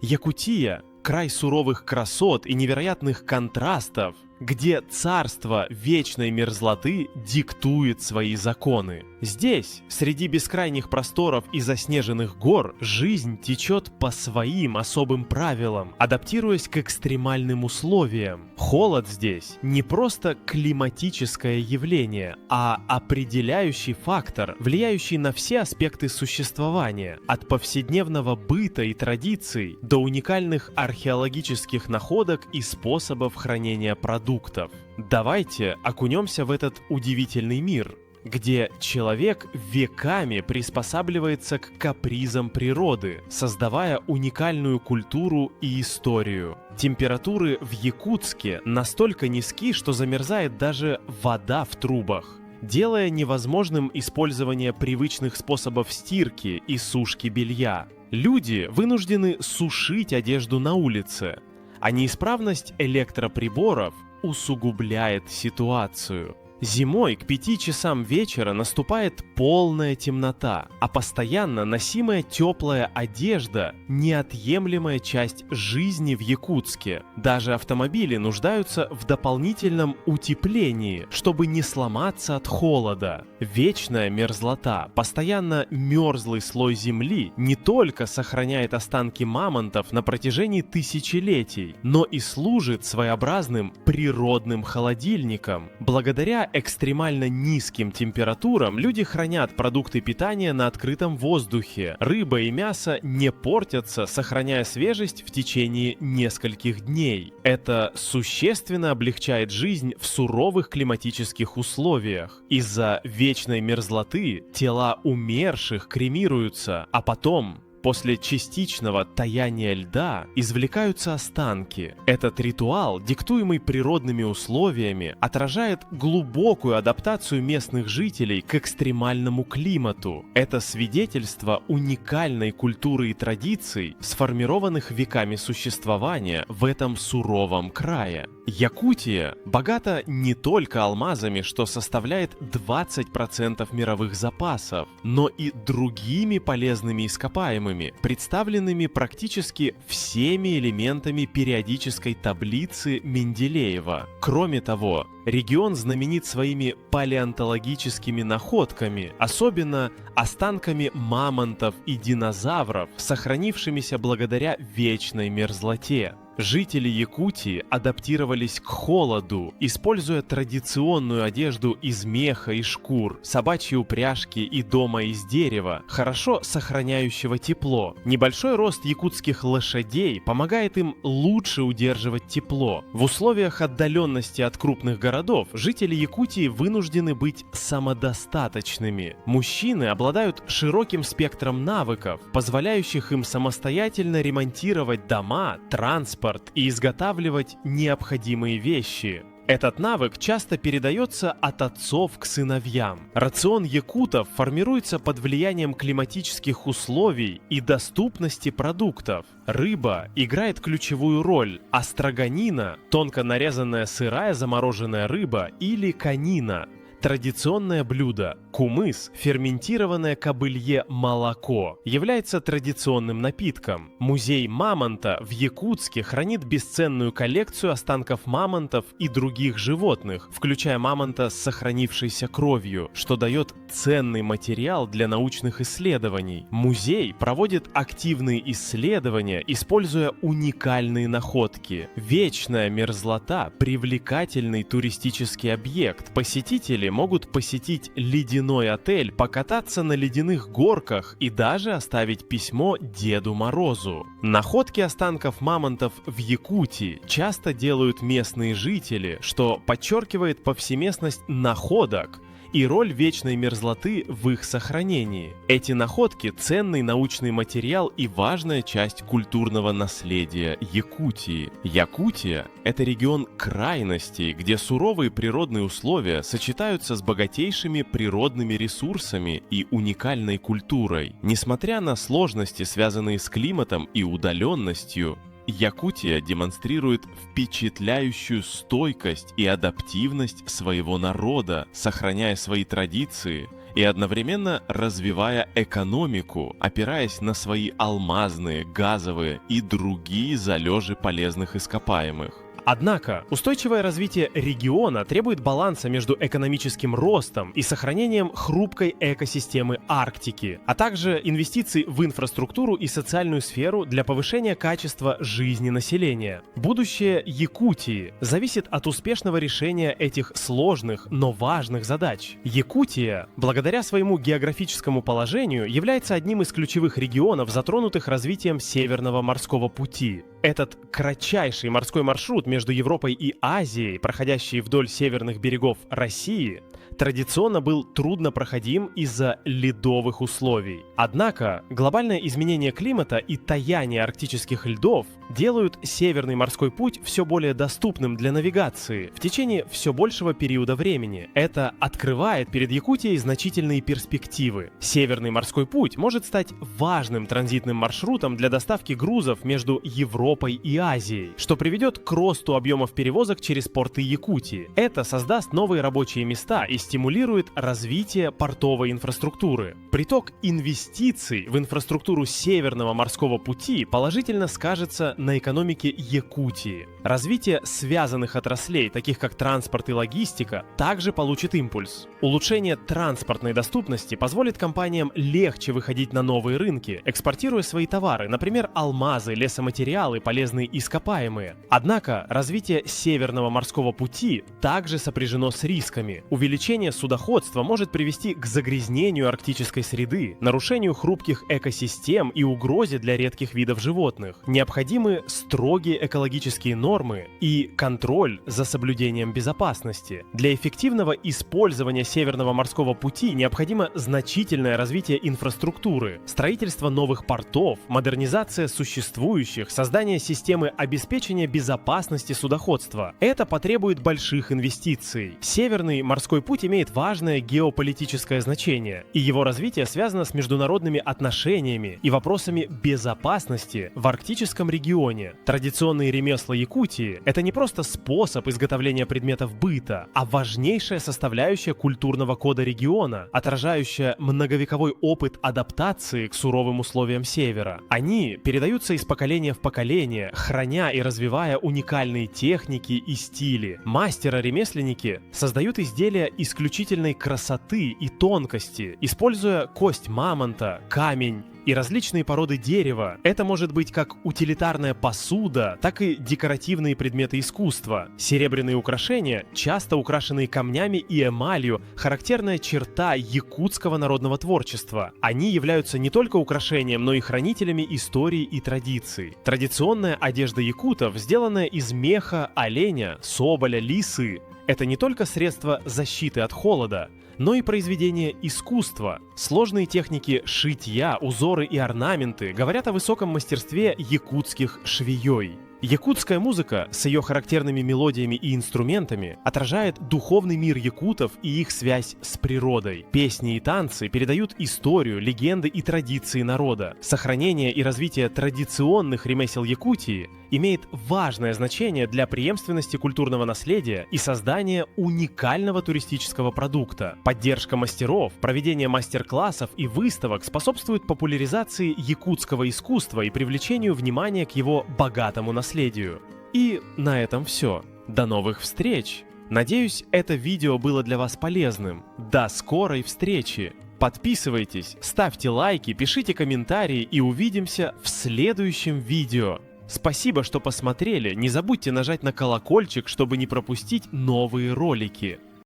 Якутия – край суровых красот и невероятных контрастов, где царство вечной мерзлоты диктует свои законы. Здесь, среди бескрайних просторов и заснеженных гор, жизнь течет по своим особым правилам, адаптируясь к экстремальным условиям. Холод здесь не просто климатическое явление, а определяющий фактор, влияющий на все аспекты существования, от повседневного быта и традиций до уникальных археологических находок и способов хранения продуктов. Давайте окунемся в этот удивительный мир, где человек веками приспосабливается к капризам природы, создавая уникальную культуру и историю. Температуры в Якутске настолько низки, что замерзает даже вода в трубах, делая невозможным использование привычных способов стирки и сушки белья. Люди вынуждены сушить одежду на улице, а неисправность электроприборов усугубляет ситуацию. Зимой к 5 часам вечера наступает полная темнота, а постоянно носимая теплая одежда – неотъемлемая часть жизни в Якутске. Даже автомобили нуждаются в дополнительном утеплении, чтобы не сломаться от холода. Вечная мерзлота, постоянно мерзлый слой земли не только сохраняет останки мамонтов на протяжении тысячелетий, но и служит своеобразным природным холодильником. Благодаря экстремально низким температурам люди хранят продукты питания на открытом воздухе. Рыба и мясо не портятся, сохраняя свежесть в течение нескольких дней. Это существенно облегчает жизнь в суровых климатических условиях. Из-за вечной мерзлоты тела умерших кремируются, а потом, после частичного таяния льда, извлекаются останки. Этот ритуал, диктуемый природными условиями, отражает глубокую адаптацию местных жителей к экстремальному климату. Это свидетельство уникальной культуры и традиций, сформированных веками существования в этом суровом крае. Якутия богата не только алмазами, что составляет 20% мировых запасов, но и другими полезными ископаемыми, представленными практически всеми элементами периодической таблицы Менделеева. Кроме того, регион знаменит своими палеонтологическими находками, особенно останками мамонтов и динозавров, сохранившимися благодаря вечной мерзлоте. Жители Якутии адаптировались к холоду, используя традиционную одежду из меха и шкур, собачьи упряжки и дома из дерева, хорошо сохраняющего тепло. Небольшой рост якутских лошадей помогает им лучше удерживать тепло. В условиях отдаленности от крупных городов жители Якутии вынуждены быть самодостаточными. Мужчины обладают широким спектром навыков, позволяющих им самостоятельно ремонтировать дома, транспорт и изготавливать необходимые вещи. Этот навык часто передается от отцов к сыновьям. Рацион якутов формируется под влиянием климатических условий и доступности продуктов. Рыба играет ключевую роль, а строганина – тонко нарезанная сырая замороженная рыба или канина. Традиционное блюдо – кумыс, ферментированное кобылье молоко, является традиционным напитком. Музей мамонта в Якутске хранит бесценную коллекцию останков мамонтов и других животных, включая мамонта с сохранившейся кровью, что дает ценный материал для научных исследований. Музей проводит активные исследования, используя уникальные находки. Вечная мерзлота – привлекательный туристический объект. Посетители могут посетить ледяной отель, покататься на ледяных горках и даже оставить письмо Деду Морозу. Находки останков мамонтов в Якутии часто делают местные жители, что подчеркивает повсеместность находок и роль вечной мерзлоты в их сохранении. Эти находки – ценный научный материал и важная часть культурного наследия Якутии. Якутия – это регион крайностей, где суровые природные условия сочетаются с богатейшими природными ресурсами и уникальной культурой. Несмотря на сложности, связанные с климатом и удаленностью, Якутия демонстрирует впечатляющую стойкость и адаптивность своего народа, сохраняя свои традиции и одновременно развивая экономику, опираясь на свои алмазные, газовые и другие залежи полезных ископаемых. Однако, устойчивое развитие региона требует баланса между экономическим ростом и сохранением хрупкой экосистемы Арктики, а также инвестиций в инфраструктуру и социальную сферу для повышения качества жизни населения. Будущее Якутии зависит от успешного решения этих сложных, но важных задач. Якутия, благодаря своему географическому положению, является одним из ключевых регионов, затронутых развитием Северного морского пути. Этот кратчайший морской маршрут между Европой и Азией, проходящий вдоль северных берегов России, традиционно был труднопроходим из-за ледовых условий. Однако, глобальное изменение климата и таяние арктических льдов делают Северный морской путь все более доступным для навигации в течение все большего периода времени. Это открывает перед Якутией значительные перспективы. Северный морской путь может стать важным транзитным маршрутом для доставки грузов между Европой и Азией, что приведет к росту объемов перевозок через порты Якутии. Это создаст новые рабочие места и стимулирует развитие портовой инфраструктуры. Приток инвестиций в инфраструктуру Северного морского пути положительно скажется на экономике Якутии. Развитие связанных отраслей, таких как транспорт и логистика, также получит импульс. Улучшение транспортной доступности позволит компаниям легче выходить на новые рынки, экспортируя свои товары, например, алмазы, лесоматериалы, полезные ископаемые. Однако развитие Северного морского пути также сопряжено с рисками. Увеличение судоходства может привести к загрязнению арктической среды, нарушению хрупких экосистем и угрозе для редких видов животных. Необходимы строгие экологические нормы и контроль за соблюдением безопасности. Для эффективного использования Северного морского пути необходимо значительное развитие инфраструктуры, строительство новых портов, модернизация существующих, создание системы обеспечения безопасности судоходства. Это потребует больших инвестиций. Северный морской путь имеет важное геополитическое значение, и его развитие связано с международными отношениями и вопросами безопасности в арктическом регионе. Традиционные ремесла Якутии – это не просто способ изготовления предметов быта, а важнейшая составляющая культурного кода региона, отражающая многовековой опыт адаптации к суровым условиям Севера. Они передаются из поколения в поколение, храня и развивая уникальные техники и стили. Мастера-ремесленники создают изделия исключительной красоты и тонкости, используя кость мамонта, камень и различные породы дерева. Это может быть как утилитарная посуда, так и декоративные предметы искусства. Серебряные украшения, часто украшенные камнями и эмалью, характерная черта якутского народного творчества. Они являются не только украшением, но и хранителями истории и традиций. Традиционная одежда якутов, сделанная из меха, оленя, соболя, лисы, это не только средство защиты от холода, но и произведение искусства. Сложные техники шитья, узоры и орнаменты говорят о высоком мастерстве якутских швеёй. Якутская музыка с ее характерными мелодиями и инструментами отражает духовный мир якутов и их связь с природой. Песни и танцы передают историю, легенды и традиции народа. Сохранение и развитие традиционных ремесел Якутии имеет важное значение для преемственности культурного наследия и создания уникального туристического продукта. Поддержка мастеров, проведение мастер-классов и выставок способствует популяризации якутского искусства и привлечению внимания к его богатому наследию. И на этом все. До новых встреч! Надеюсь, это видео было для вас полезным. До скорой встречи! Подписывайтесь, ставьте лайки, пишите комментарии и увидимся в следующем видео. Спасибо, что посмотрели. Не забудьте нажать на колокольчик, чтобы не пропустить новые ролики.